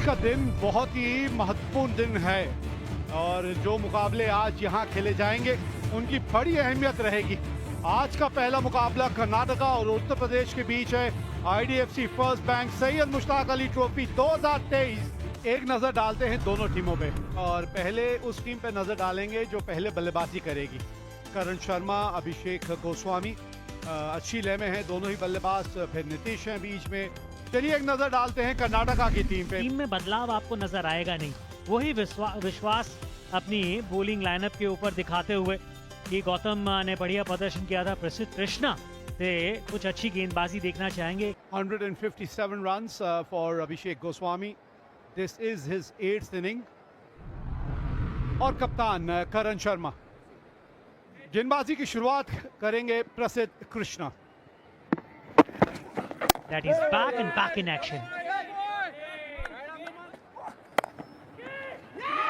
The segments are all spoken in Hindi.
आज का दिन बहुत ही महत्वपूर्ण दिन है और जो मुकाबले आज यहाँ खेले जाएंगे उनकी बड़ी अहमियत रहेगी। आज का पहला मुकाबला कर्नाटका और उत्तर प्रदेश के बीच है। IDFC first bank Syed Mushtaq Ali trophy 2023। एक नजर डालते हैं दोनों टीमों पे और पहले उस टीम पे नजर डालेंगे जो पहले बल्लेबाजी करेगी। करण शर्मा, अभिषेक गोस्वामी अच्छी लय में है दोनों ही बल्लेबाज। फिर नीतीश हैं बीच में। चलिए एक नजर डालते हैं कर्नाटका की टीम पे। टीम में बदलाव आपको नजर आएगा नहीं, वही विश्वास अपनी बोलिंग लाइनअप के ऊपर दिखाते हुए कि गौतम ने बढ़िया प्रदर्शन किया था। प्रसिद्ध कृष्णा से कुछ अच्छी गेंदबाजी देखना चाहेंगे। 157 runs for Abhishek Goswami. This is his 8th inning। और कप्तान करण शर्मा। गेंदबाजी की शुरुआत करेंगे प्रसिद्ध Krishna. That is back in action।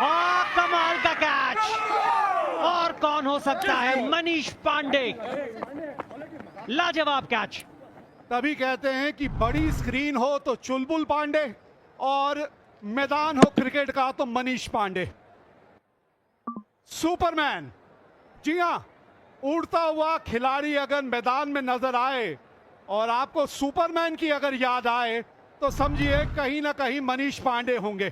और कमाल का कैच, और कौन हो सकता है, मनीष पांडे। लाजवाब कैच। तभी कहते हैं कि बड़ी स्क्रीन हो तो चुलबुल पांडे और मैदान हो क्रिकेट का तो मनीष पांडे। सुपरमैन, जी हां, उड़ता हुआ खिलाड़ी अगर मैदान में नजर आए और आपको सुपरमैन की अगर याद आए तो समझिए कहीं ना कहीं मनीष पांडे होंगे।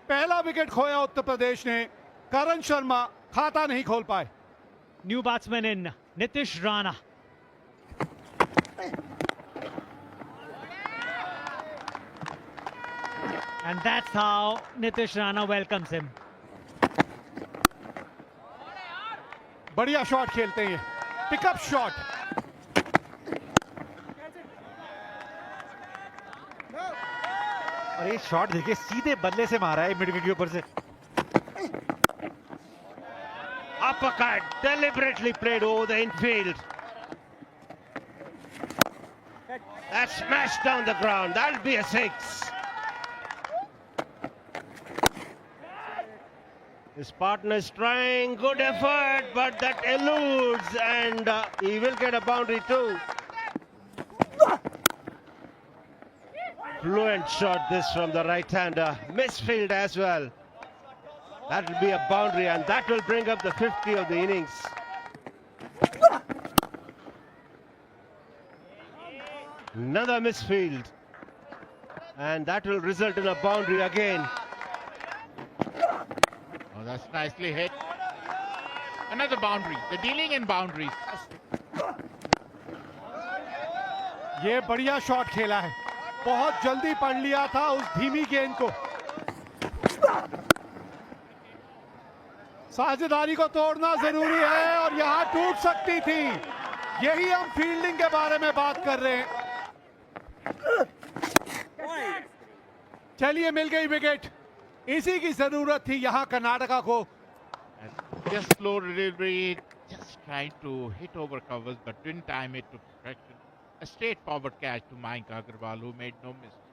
पहला विकेट खोया उत्तर प्रदेश ने। करण शर्मा खाता नहीं खोल पाए। New batsman in Nitish Rana. And that's how Nitish Rana welcomes him। बढ़िया शॉट खेलते हैं, पिकअप शॉट। और ये शॉट देखिए सीधे बल्ले से मारा है, मिड विकेट के ऊपर से। Uppercut deliberately played over the infield. That smashed down the ground. That'll be a 6. His partner is trying, good effort, but that eludes, and he will get a boundary too. Fluent shot this from the right-hander. Misfield as well. That will be a boundary, and that will bring up the 50 of the innings. Another misfield, and that will result in a boundary again. Oh, that's nicely hit. Another boundary. They're dealing in boundaries. ये बढ़िया शॉट खेला है, बहुत जल्दी पढ़ लिया था उस धीमी गेंद को। साझेदारी को तोड़ना जरूरी है और यहां टूट सकती थी। यही हम फील्डिंग के बारे में बात कर रहे हैं। चलिए मिल गई विकेट, इसी की जरूरत थी यहां कर्नाटका को। Just slow delivery, just trying to hit over covers but didn't time it to perfection. A straightforward catch to Mayank Agarwal who made no mistake.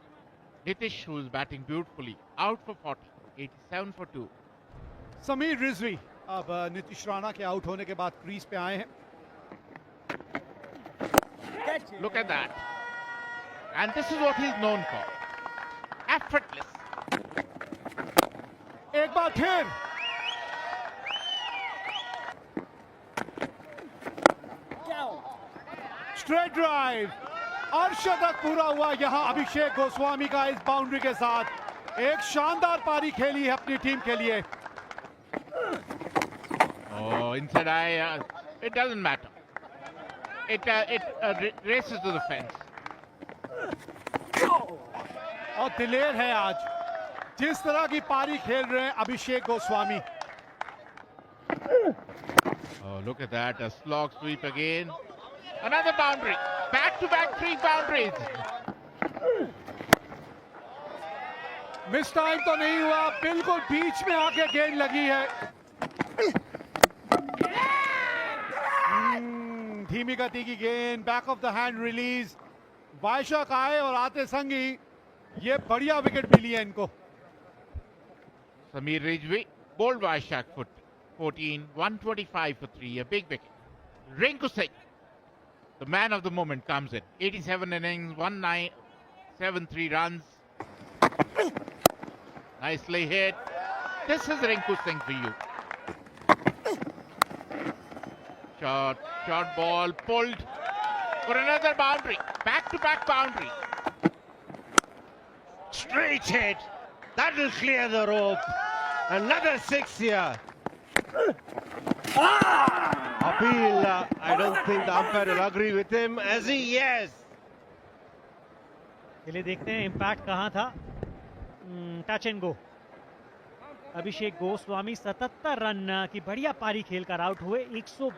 Nitish, who is batting beautifully, out for 40, 87 for 2. Sameer Rizvi अब नीतीश राणा के आउट होने के बाद क्रीज पे आए हैं। Look at that. And this is what he's known for. Effortless. एक बार फिर स्ट्रेट ड्राइव और शतक पूरा हुआ यहां अभिषेक गोस्वामी का इस बाउंड्री के साथ। एक शानदार पारी खेली है अपनी टीम के लिए। Oh, inside eye, it doesn't matter. It races to the fence. और दिलेर है आज, जिस तरह की पारी खेल रहे हैं अभिषेक Goswami. Oh, look at that, a slog sweep again. Another boundary. Back-to-back 3 boundaries. Miss time तो नहीं हुआ, बिल्कुल बीच में आके गेंद लगी है। धीमी गति की गेंद, back of the hand release. Vyshak आए और आते संग ही ये बढ़िया विकेट मिली है इनको। Sameer Rijvi, bowled by Shaq for 14, 125 for 3, a big wicket. Rinku Singh, the man of the moment, comes in. 87 innings, 173 runs. Nicely hit. This is Rinku Singh for you. Short ball pulled for another boundary. Back-to-back boundary. Straight hit. That'll clear the rope. Another 6 here. Appeal. I don't think the umpire will agree with him. As he yes. चलिए देखते हैं इम्पैक्ट कहाँ था. Touch and go. Abhishek Goswami 77 run की बढ़िया पारी खेलकर आउट हुए. 152,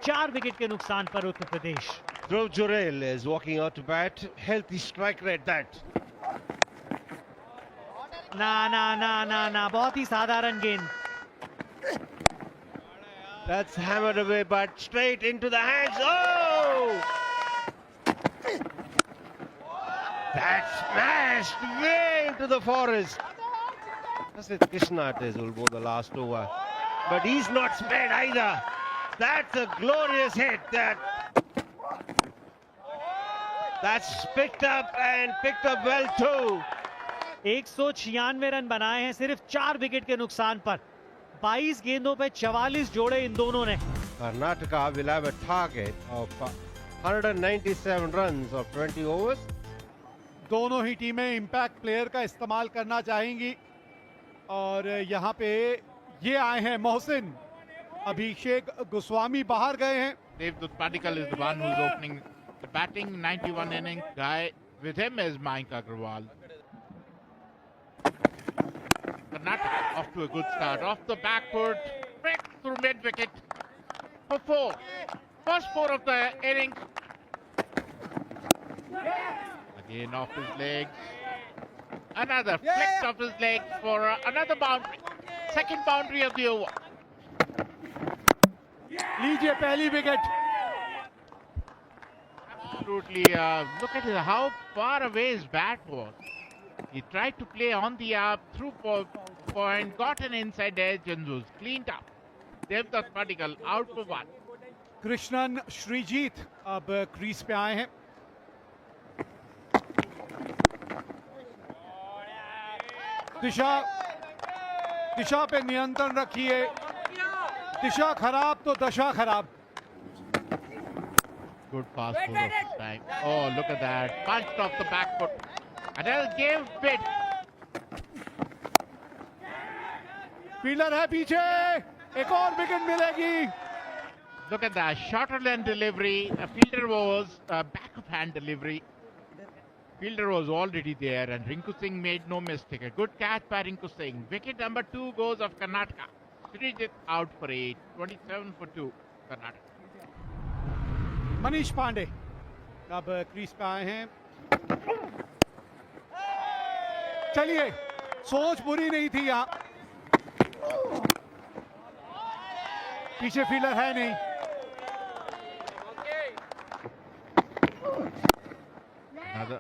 4 विकेट के नुकसान पर Uttar Pradesh. Dhruv Jurel is walking out to bat. Healthy strike rate that. ना बहुत ही साधारण गेंद. That's hammered away, but straight into the hands. Oh! That smashed way into the forest. That's it. Krishna it will go the last over, but he's not spared either. That's a glorious hit. That's picked up and picked up well too. 196 run बनाए हैं सिर्फ 4 विकेट के नुकसान पर. 22 गेंदों पे 44 जोड़े इन दोनों ने. Karnataka will have a target of 197 runs of 20 overs. दोनों ही टीमें इम्पैक्ट प्लेयर का इस्तेमाल करना चाहेंगी और यहाँ पे ये आए हैं मोहसिन. अभिषेक गोस्वामी बाहर गए हैं. Devdutt Padikkal is the one who's opening the batting. 91 inning guy. With him is Mayank Agarwal. Karnataka off to a good start. Off the back foot. Break through mid wicket for 4. First 4 of the innings. Again off his legs. Another flick off his legs for another boundary. Second boundary of the over. लीजिए पहली wicket. Absolutely. Look at how far away his bat was. He tried to play on the up, through point, got an inside edge and was cleaned up. Devdutt Padikkal out for 1. Krishnan Sreejith अब क्रीज पे आए हैं. दिशा पे नियंत्रण रखिए. दिशा खराब तो दशा खराब. Good pass full of his time. Oh, look at that. Punched off the back foot. Adel gave bit. Fielder है पीछे. एक और विकेट मिलेगी. Look at that. Shorter than delivery. A fielder was back of hand delivery. Fielder was already there and Rinku Singh made no mistake. A good catch by Rinku Singh. Wicket number 2 goes of Karnataka. Srijit out for 8. 27 for 2. Karnataka. Manish Pandey अब क्रीज पे आए हैं. चलिए सोच बुरी नहीं थी. यहाँ पीछे फील्डर है नहीं.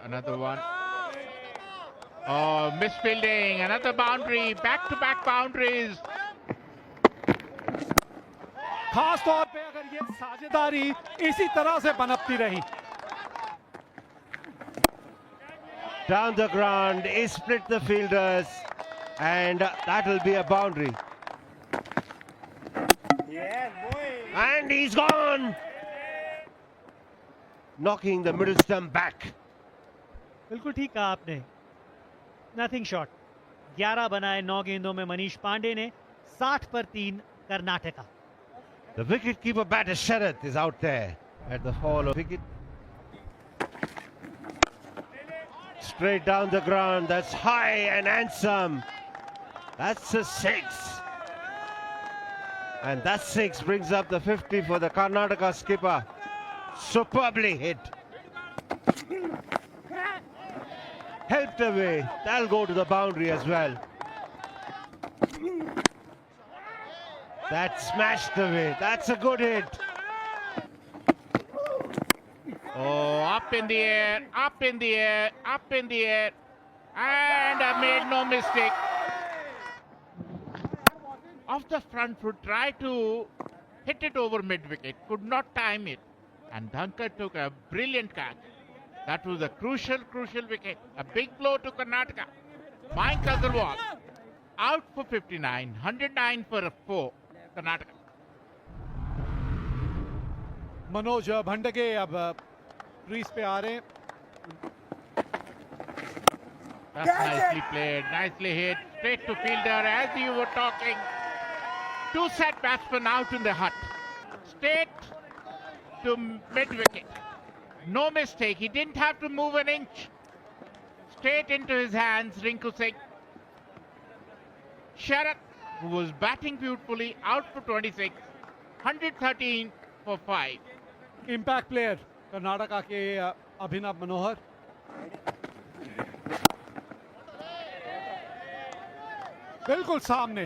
Another one. Oh, misfielding. Another boundary. Back-to-back boundaries. खास तौर पे अगर ये साझेदारी इसी तरह से पनपती रही. Down the ground, he split the fielders, and that will be a boundary. And he's gone, knocking the middle stump back. बिल्कुल ठीक कहा आपने. Nothing shot. 11 बनाए 9 गेंदों में मनीष पांडे ने. 60 पर 3 Karnataka. The wicket-keeper batter Sharath is out there at the fall of wicket. Straight down the ground, that's high and handsome. That's a 6. And that 6 brings up the 50 for the Karnataka skipper. Superbly hit. Helped away, that'll go to the boundary as well. That smashed away. That's a good hit. Oh, up in the air, up in the air, up in the air. And I made no mistake. Off the front foot, tried to hit it over mid-wicket. Could not time it. And Dhankar took a brilliant catch. That was a crucial wicket. A big blow to Karnataka. Mayank Agarwal out for 59, 109 for 4, Karnataka. Manoj Bhandage अब क्रीज पे आ रहे हैं. That's nicely played, nicely hit, straight to fielder as you were talking. Two set batsmen out in the hut. Straight to mid wicket. No mistake, he didn't have to move an inch. Straight into his hands, Rinku Singh. Sharat, who was batting beautifully, out for 26, 113 for 5. Impact player Karnataka के अभिनव मनोहर. बिल्कुल सामने.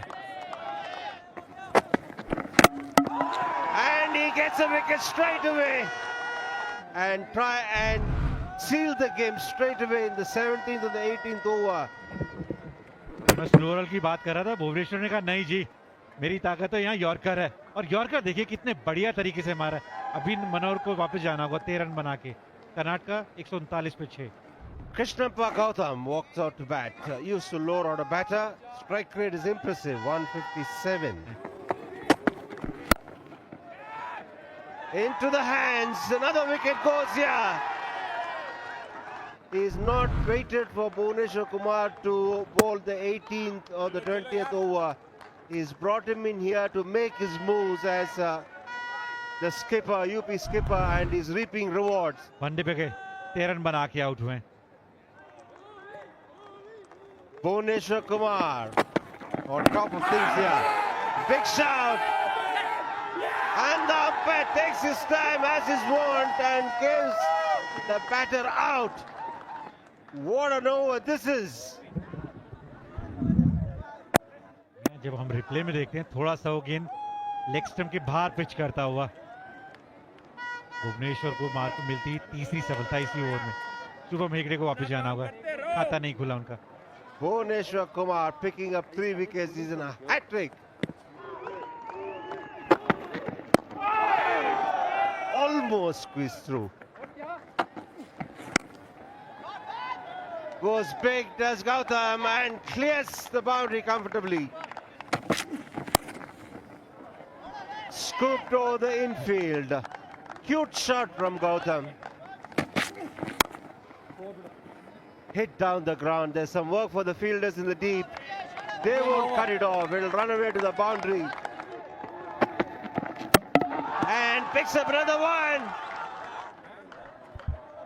And he gets a wicket straight away and try and seal the game straight away in the 17th and the 18th over. मैं स्लोअर की बात कर रहा था, भुवनेश्वर ने कहा नहीं जी, मेरी ताकत तो यहाँ यॉर्कर है. और यॉर्कर देखिए कितने बढ़िया तरीके से मारा है. अभी मनोहर को वापस जाना होगा 13 रन बना के. कर्नाटका 139 पे 6. Krishnappa Gautam walks out to bat. Used to lower order batter. Strike rate is impressive, 157. Into the hands, another wicket goes here. He's not waited for Bhuvneshwar Kumar to bowl the 18th or the 20th over. He's brought him in here to make his moves as the skipper, UP skipper, and he's reaping rewards. One day पे गए, 13 रन बना के आउट हुए. Bhuvneshwar Kumar on top of things here. Big shout. And the umpire takes his time as is wont and gives the batter out. What an over this is. जब हम रिप्ले में देखते हैं थोड़ा सा वो गेंद लेग स्टंप के बाहर पिच करता हुआ भुवनेश्वर कुमार को मिलती तीसरी सफलता इसी ओवर में. शुभम हेगड़े को वापस जाना होगा, खाता नहीं खुला उनका. Bhuvneshwar Kumar picking up 3 wickets. He's in a hat-trick. Almost squeezed through. Goes big, does Gautam, and clears the boundary comfortably. Scooped over the infield. Cute shot from Gautam. Hit down the ground. There's some work for the fielders in the deep. They won't cut it off. It'll run away to the boundary. And picks up another one.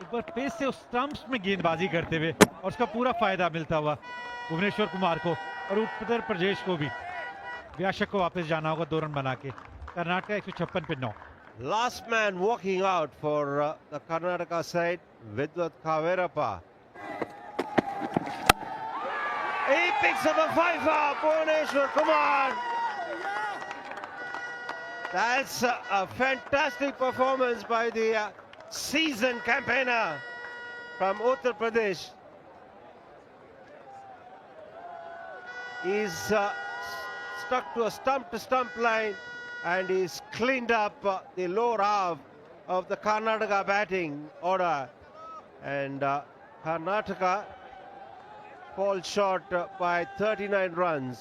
एक बार पेस से उस स्टंप्स में गेंदबाजी करते हुए और उसका पूरा फायदा मिलता हुआ भुवनेश्वर कुमार को और उत्तर प्रदेश को भी. व्याशक को वापस जाना होगा 2 रन बना के. कर्नाटका 156 पे 9. Last man walking out for the Karnataka side, Vidwat Kaverappa. He picks up a 5-4, Bhuvneshwar Kumar. That's a fantastic performance by the seasoned campaigner from Uttar Pradesh. He's stuck to a stump-to-stump line and he's cleaned up the lower half of the Karnataka batting order. And Karnataka falls short by 39 runs.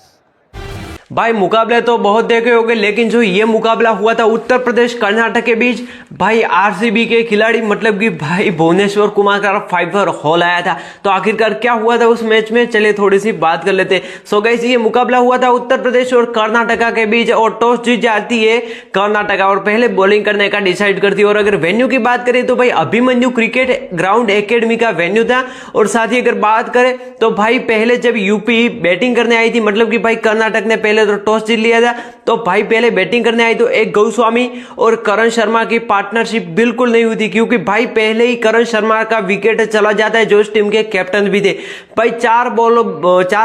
भाई मुकाबले तो बहुत देखे होंगे, लेकिन जो ये मुकाबला हुआ था उत्तर प्रदेश कर्नाटक के बीच, भाई आरसीबी के खिलाड़ी मतलब कि भाई भुवनेश्वर कुमार का 5 हॉल आया था. तो आखिरकार क्या हुआ था उस मैच में, चलिए थोड़ी सी बात कर लेते हैं. सो गाइस, ये मुकाबला हुआ था उत्तर प्रदेश और कर्नाटका के बीच और टॉस जीत जाती है कर्नाटका और पहले बॉलिंग करने का डिसाइड करती है. और अगर वेन्यू की बात करें तो भाई अभिमन्यु क्रिकेट ग्राउंड एकेडमी का वेन्यू था. और साथ ही अगर बात करें तो भाई पहले जब यूपी बैटिंग करने आई थी, मतलब कि भाई कर्नाटक ने पहले तो टॉस जीत लिया था, तो भाई पहले बैटिंग करने आई तो एक गोस्वामी और करण शर्मा की पार्टनरशिप बिल्कुल नहीं हुई थी, क्योंकि भाई पहले ही करण शर्मा का विकेट चला जाता है जो इस टीम के कैप्टन भी थे. भाई 4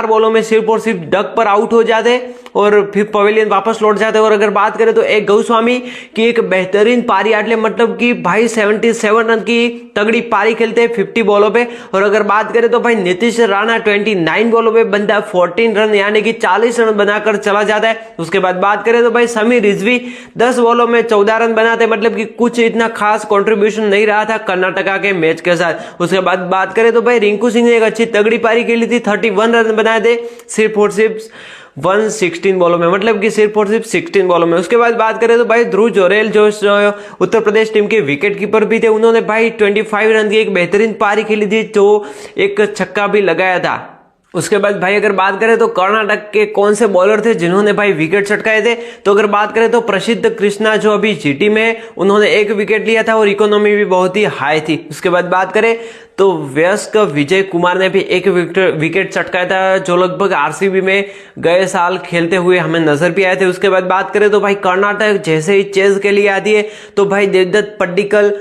बॉलों में सिर्फ और सिर्फ डक पर आउट हो जाते और फिर पवेलियन वापस लौट जाते. और अगर बात करें तो एक गोस्वामी की एक बेहतरीन पारी आटले, मतलब कि भाई 77 रन की तगड़ी पारी खेलते हैं 50 बॉलों पे. और अगर बात करें तो भाई नीतीश राणा 29 बॉलों पे बनता है 14 रन, यानी कि 40 रन बनाकर चला जाता है। उसके बाद बात करें तो भाई समीर रिजवी 10 बॉलों में 14 रन बनाते, मतलब कि कुछ इतना खास कंट्रीब्यूशन नहीं रहा था कर्नाटका के मैच के साथ। उसके बाद बात करें तो भाई रिंकू सिंह ने एक अच्छी तगड़ी पारी खेली थी, 31 रन बनाए थे सिर्फ और सिर्फ 116 बॉलों में, मतलब कि सिर्फ और सिर्फ 16 बॉलों में। उसके बाद बात करें तो भाई ध्रुव जोरेल जो उत्तर प्रदेश टीम के विकेट कीपर भी थे, उन्होंने भाई 25 रन की एक बेहतरीन पारी खेली थी, जो एक छक्का भी लगाया था। उसके बाद भाई अगर बात करें तो कर्नाटक के कौन से बॉलर थे जिन्होंने भाई विकेट चटकाए थे, तो अगर बात करें तो प्रसिद्ध कृष्णा जो अभी जीटी में है, उन्होंने एक विकेट लिया था और इकोनॉमी भी बहुत ही हाई थी। उसके बाद बात करें तो वयस्क विजय कुमार ने भी एक विकेट चटकाया था, जो लगभग आरसीबी में गए साल खेलते हुए हमें नजर भी आए थे। उसके बाद बात करें तो भाई कर्नाटक जैसे ही चेज के लिए आती है तो भाई देवदत्त पड्डीकल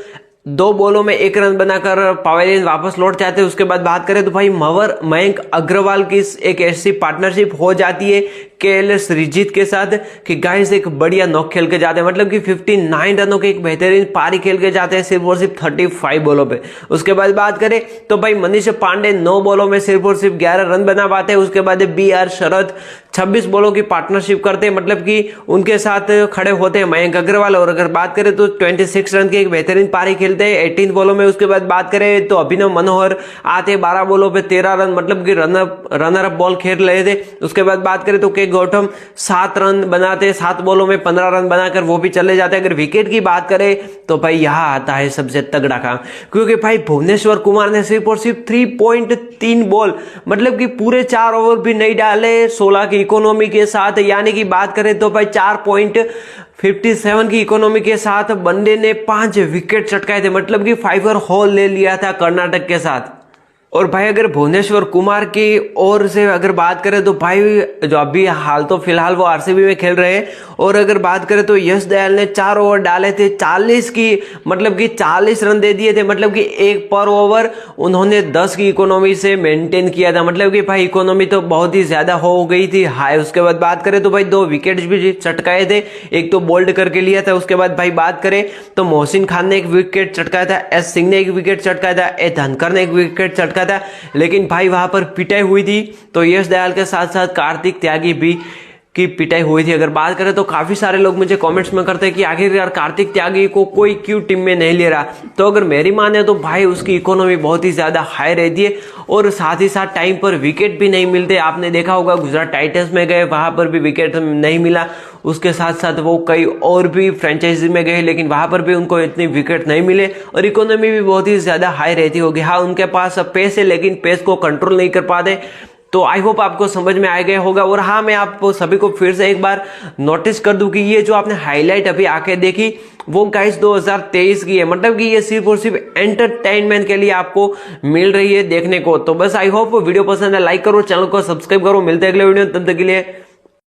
2 बॉलों में 1 रन बनाकर पवेलियन वापस लौट जाते हैं। उसके बाद बात करें तो भाई मयंक अग्रवाल की एक ऐसी पार्टनरशिप हो जाती है केएल श्रीजीत के साथ कि गाइस एक बढ़िया नॉक खेल के जाते हैं, मतलब कि 59 रनों की एक बेहतरीन पारी खेल के जाते हैं सिर्फ और सिर्फ 35 बॉलों पे। उसके बाद बात करें तो भाई मनीष पांडे 9 बॉलों में सिर्फ और सिर्फ 11 रन बना पाते हैं। उसके बाद BR शरद 26 बॉलों की पार्टनरशिप करते हैं, मतलब कि उनके साथ खड़े होते हैं मयंक अग्रवाल, और अगर बात करें तो 26 रन की एक बेहतरीन पारी खेलते हैं 18 बॉलों में। उसके बाद बात करें तो अभिनव मनोहर आते 12 बॉलों पे 13 रन, मतलब कि रनर अप बॉल खेल रहे थे। उसके बाद बात करें तो गौतम 7 रन बनाते, 7 बॉलों में 15 रन बनाकर वो भी चले जाते हैं। अगर विकेट की बात करें तो भाई यहाँ आता है सबसे तगड़ा काम, क्योंकि भाई भुवनेश्वर कुमार ने सिर्फ और सिर्फ 3.3 बॉल, मतलब कि पूरे 4 ओवर भी नहीं डाले 16 की इकोनॉमी के साथ, यानी कि बात करें तो भाई 4.57 की इकोनॉमी के साथ बंदे ने 5 विकेट चटकाए थे, मतलब कि 5 हॉल ले लिया था कर्नाटक के साथ। और भाई अगर भुवनेश्वर कुमार की ओर से अगर बात करें तो भाई जो अभी हाल तो फिलहाल वो आरसीबी में खेल रहे हैं, और अगर बात करें तो यश दयाल ने 4 ओवर डाले थे 40 की, मतलब कि 40 रन दे दिए थे, मतलब कि 1 पर ओवर उन्होंने 10 की इकोनॉमी से मेंटेन किया था, मतलब कि भाई इकोनॉमी तो बहुत ही ज्यादा हो गई थी हाई। उसके बाद बात करें तो भाई 2 विकेट भी चटकाए थे, एक तो बोल्ड करके लिया था। उसके बाद भाई बात करें तो मोहसिन खान ने एक विकेट चटकाया था, एस सिंह ने एक विकेट चटकाया था, ए धनकर ने एक विकेट चटकाया था, लेकिन भाई वहां पर पिटाई हुई थी तो यश दयाल के साथ साथ कार्तिक त्यागी भी की पिटाई हुई थी। अगर बात करें तो काफी सारे लोग मुझे कमेंट्स में करते हैं कि आखिर यार कार्तिक त्यागी को कोई क्यों टीम में नहीं ले रहा, तो अगर मेरी माने तो भाई उसकी इकोनॉमी बहुत ही ज्यादा हाई रहती है और साथ ही साथ टाइम पर विकेट भी नहीं मिलते। आपने देखा होगा गुजरात टाइटंस में गए, वहां पर भी विकेट नहीं मिला, उसके साथ साथ वो कई और भी फ्रेंचाइजी में गए लेकिन वहां पर भी उनको इतनी विकेट नहीं मिले और इकोनॉमी भी बहुत ही ज्यादा हाई रहती होगी। हाँ उनके पास पेस है लेकिन पेस को कंट्रोल नहीं कर पाते। तो आई होप आपको समझ में आ गया होगा। और हाँ मैं आप सभी को फिर से एक बार नोटिस कर दूं कि ये जो आपने हाईलाइट अभी आके देखी वो गाइस 2023 की है, मतलब कि ये सिर्फ और सिर्फ एंटरटेनमेंट के लिए आपको मिल रही है देखने को। तो बस आई होप वीडियो पसंद है, लाइक करो, चैनल को सब्सक्राइब करो, मिलते हैं अगले वीडियो, तब तक के लिए